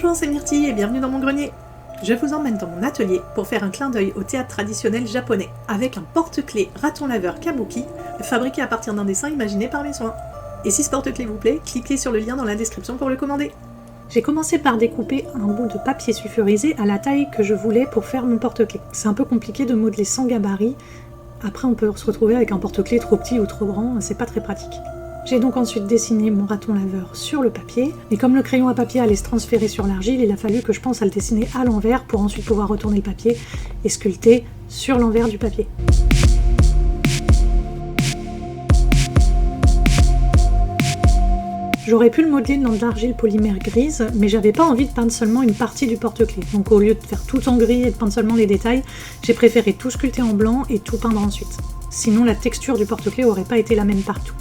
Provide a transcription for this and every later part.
Bonjour, c'est Myrtille et bienvenue dans mon grenier. Je vous emmène dans mon atelier pour faire un clin d'œil au théâtre traditionnel japonais avec un porte-clés raton laveur kabuki fabriqué à partir d'un dessin imaginé par mes soins. Et si ce porte-clés vous plaît, cliquez sur le lien dans la description pour le commander. J'ai commencé par découper un bout de papier sulfurisé à la taille que je voulais pour faire mon porte-clés. C'est un peu compliqué de modeler sans gabarit. Après on peut se retrouver avec un porte-clés trop petit ou trop grand, c'est pas très pratique. J'ai donc ensuite dessiné mon raton laveur sur le papier, mais comme le crayon à papier allait se transférer sur l'argile, il a fallu que je pense à le dessiner à l'envers pour ensuite pouvoir retourner le papier et sculpter sur l'envers du papier. J'aurais pu le modeler dans de l'argile polymère grise, mais j'avais pas envie de peindre seulement une partie du porte-clés. Donc au lieu de faire tout en gris et de peindre seulement les détails, j'ai préféré tout sculpter en blanc et tout peindre ensuite. Sinon la texture du porte-clés aurait pas été la même partout.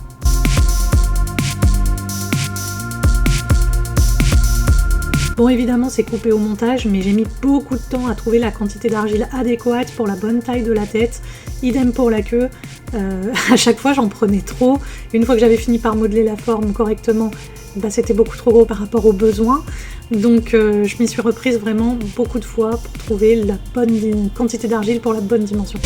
Bon, évidemment, c'est coupé au montage, mais j'ai mis beaucoup de temps à trouver la quantité d'argile adéquate pour la bonne taille de la tête. Idem pour la queue. À chaque fois, j'en prenais trop. Une fois que j'avais fini par modeler la forme correctement, c'était beaucoup trop gros par rapport aux besoins. Donc, je m'y suis reprise vraiment beaucoup de fois pour trouver la bonne quantité d'argile pour la bonne dimension.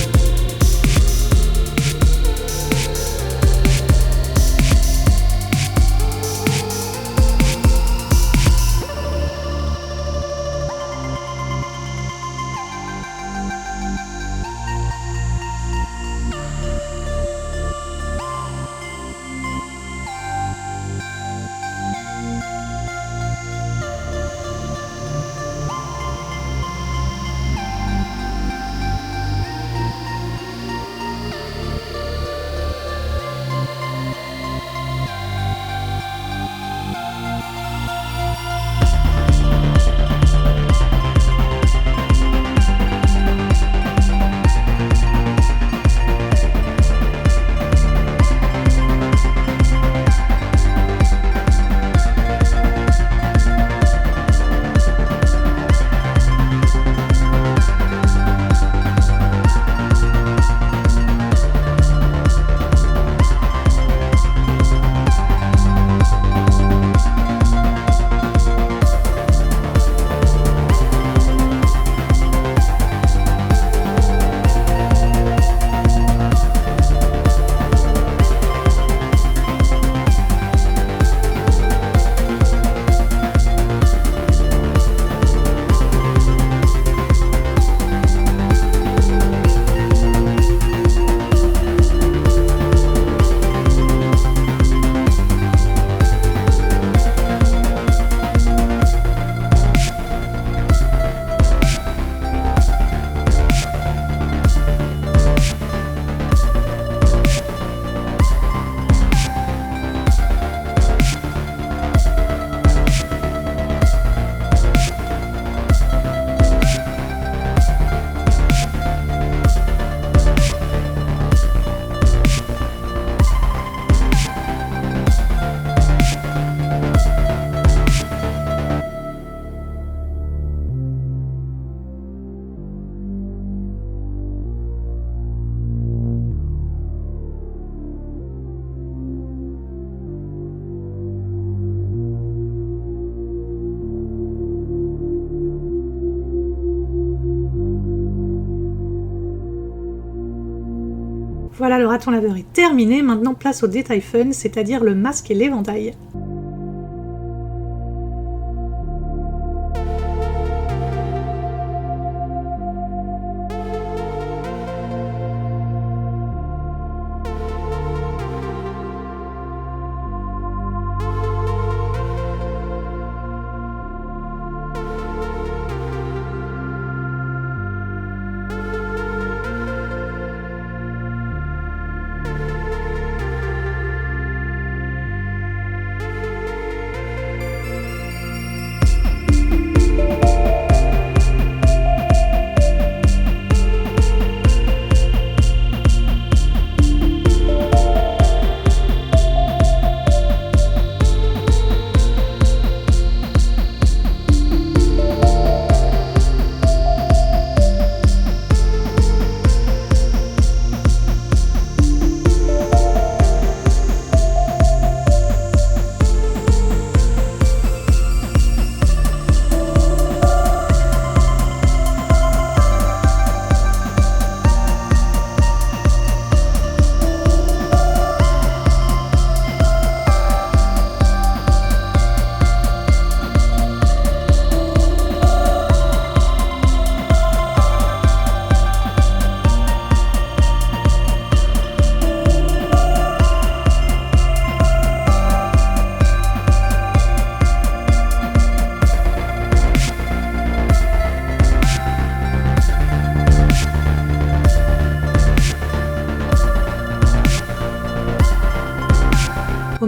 Voilà, le raton laveur est terminé, maintenant place au détail fun, c'est-à-dire le masque et l'éventail.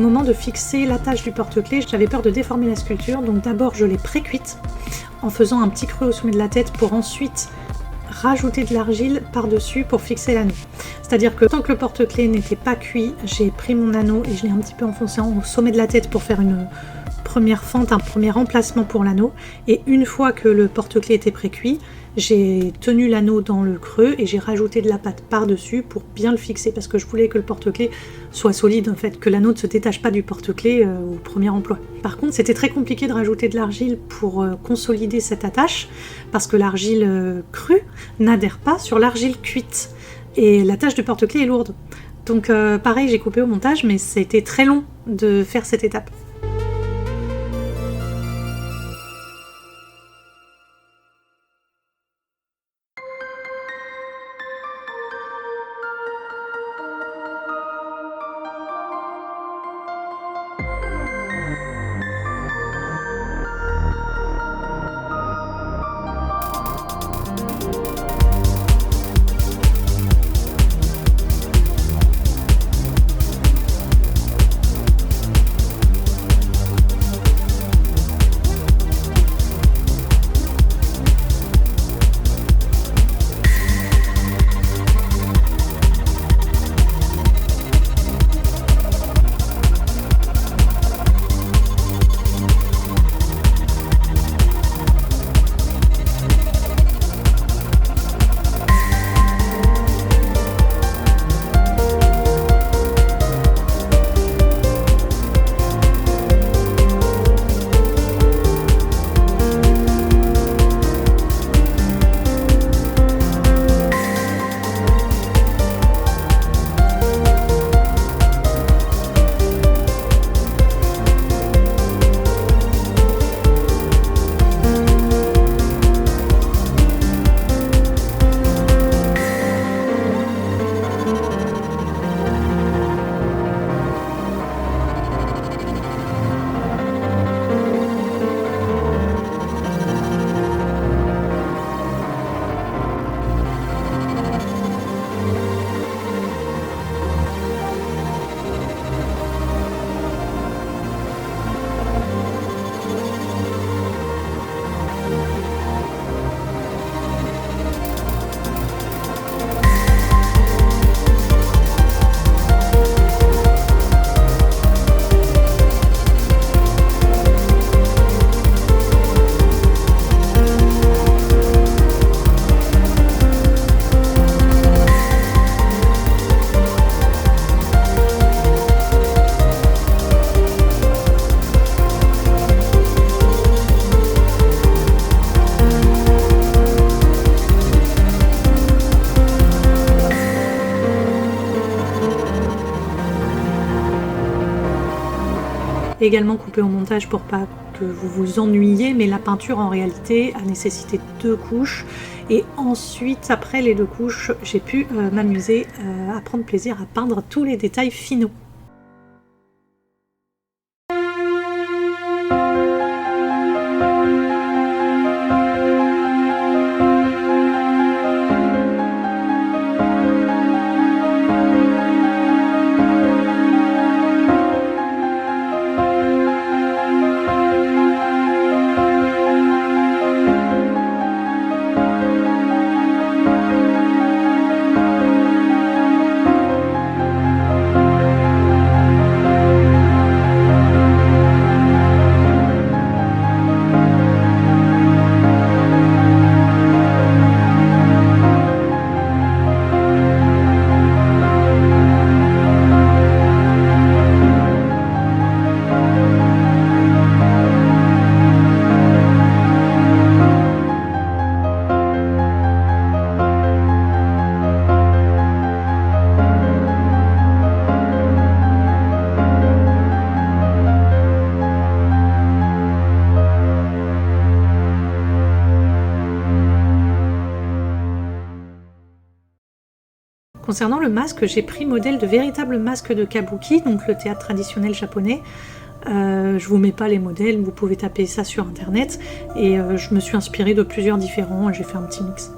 moment de fixer l'attache du porte-clés, j'avais peur de déformer la sculpture, donc d'abord je l'ai pré-cuite en faisant un petit creux au sommet de la tête pour ensuite rajouter de l'argile par-dessus pour fixer l'anneau. C'est-à-dire que tant que le porte-clés n'était pas cuit, j'ai pris mon anneau et je l'ai un petit peu enfoncé au sommet de la tête pour faire une première fente, un premier emplacement pour l'anneau. Et une fois que le porte-clés était pré-cuit, j'ai tenu l'anneau dans le creux et j'ai rajouté de la pâte par-dessus pour bien le fixer parce que je voulais que le porte-clés soit solide en fait, que l'anneau ne se détache pas du porte-clés au premier emploi. Par contre, c'était très compliqué de rajouter de l'argile pour consolider cette attache parce que l'argile crue n'adhère pas sur l'argile cuite et l'attache du porte-clés est lourde. Donc pareil, j'ai coupé au montage, mais c'était très long de faire cette étape. Également coupé au montage pour pas que vous vous ennuyiez, mais la peinture en réalité a nécessité 2 couches et ensuite après les 2 couches j'ai pu m'amuser à prendre plaisir à peindre tous les détails finaux. Concernant le masque, j'ai pris modèle de véritables masques de kabuki, donc le théâtre traditionnel japonais. Je vous mets pas les modèles, vous pouvez taper ça sur internet. Et je me suis inspirée de plusieurs différents, j'ai fait un petit mix.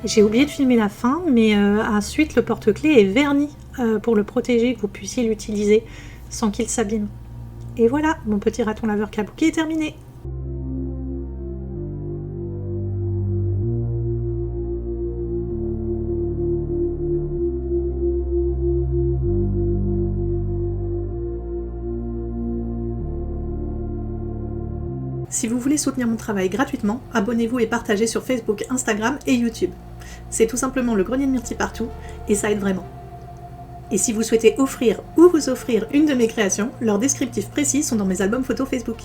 J'ai oublié de filmer la fin, mais ensuite le porte-clés est verni pour le protéger, que vous puissiez l'utiliser sans qu'il s'abîme. Et voilà, mon petit raton laveur kabuki est terminé. Si vous voulez soutenir mon travail gratuitement, abonnez-vous et partagez sur Facebook, Instagram et YouTube. C'est tout simplement le grenier de myrtille partout et ça aide vraiment. Et si vous souhaitez offrir ou vous offrir une de mes créations, leurs descriptifs précis sont dans mes albums photos Facebook.